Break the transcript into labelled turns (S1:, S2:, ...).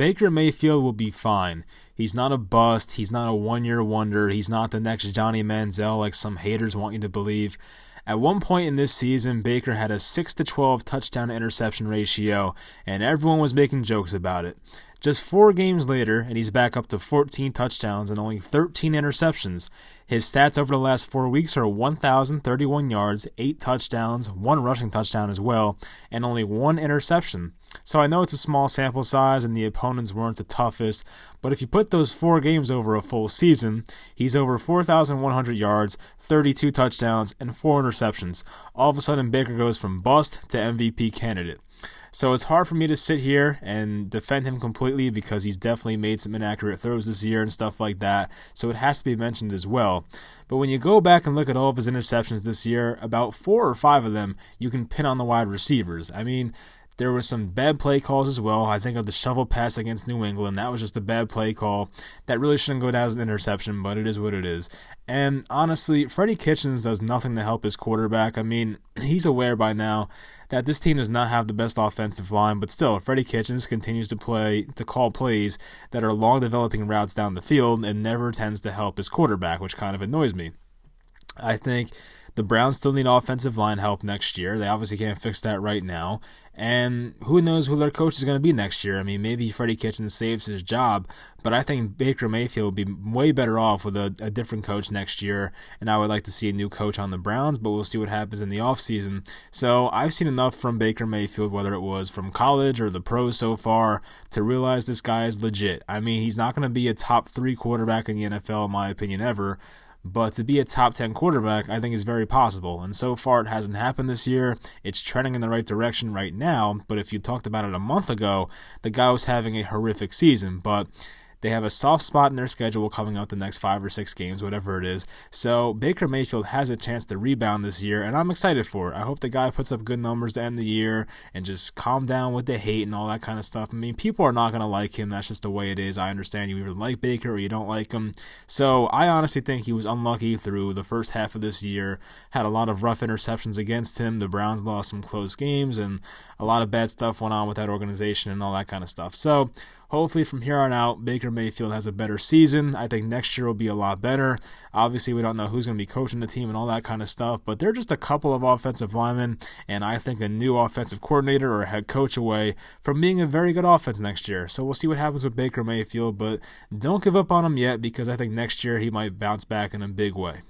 S1: Baker Mayfield will be fine. He's not a bust. He's not a one-year wonder. He's not the next Johnny Manziel like some haters want you to believe. At one point in this season, Baker had a 6-12 touchdown to interception ratio, and everyone was making jokes about it. Just 4 games later, and he's back up to 14 touchdowns and only 13 interceptions. His stats over the last 4 weeks are 1,031 yards, 8 touchdowns, 1 rushing touchdown as well, and only 1 interception. So I know it's a small sample size and the opponents weren't the toughest, but if you put those 4 games over a full season, he's over 4,100 yards, 32 touchdowns, and 4 interceptions. All of a sudden, Baker goes from bust to MVP candidate. So it's hard for me to sit here and defend him completely because he's definitely made some inaccurate throws this year and stuff like that, so it has to be mentioned as well. But when you go back and look at all of his interceptions this year, about 4 or 5 of them you can pin on the wide receivers. I mean, there were some bad play calls as well. I think of the shovel pass against New England. That was just a bad play call. That really shouldn't go down as an interception, but it is what it is. And honestly, Freddie Kitchens does nothing to help his quarterback. I mean, he's aware by now that this team does not have the best offensive line, but still, Freddie Kitchens continues to call plays that are long developing routes down the field and never tends to help his quarterback, which kind of annoys me. I think the Browns still need offensive line help next year. They obviously can't fix that right now. And who knows who their coach is going to be next year. I mean, maybe Freddie Kitchens saves his job, but I think Baker Mayfield would be way better off with a different coach next year, and I would like to see a new coach on the Browns, but we'll see what happens in the offseason. So I've seen enough from Baker Mayfield, whether it was from college or the pros so far, to realize this guy is legit. I mean, he's not going to be a top 3 quarterback in the NFL, in my opinion, ever. But to be a top 10 quarterback, I think is very possible. And so far, it hasn't happened this year. It's trending in the right direction right now. But if you talked about it a month ago, the guy was having a horrific season. But they have a soft spot in their schedule coming out the next 5 or 6 games, whatever it is. So Baker Mayfield has a chance to rebound this year, and I'm excited for it. I hope the guy puts up good numbers to end the year and just calm down with the hate and all that kind of stuff. I mean, people are not going to like him. That's just the way it is. I understand you either like Baker or you don't like him. So I honestly think he was unlucky through the first half of this year. Had a lot of rough interceptions against him. The Browns lost some close games, and a lot of bad stuff went on with that organization and all that kind of stuff. So hopefully from here on out, Baker Mayfield has a better season. I think next year will be a lot better. Obviously, we don't know who's going to be coaching the team and all that kind of stuff, but they're just a couple of offensive linemen, and I think a new offensive coordinator or a head coach away from being a very good offense next year. So we'll see what happens with Baker Mayfield, but don't give up on him yet because I think next year he might bounce back in a big way.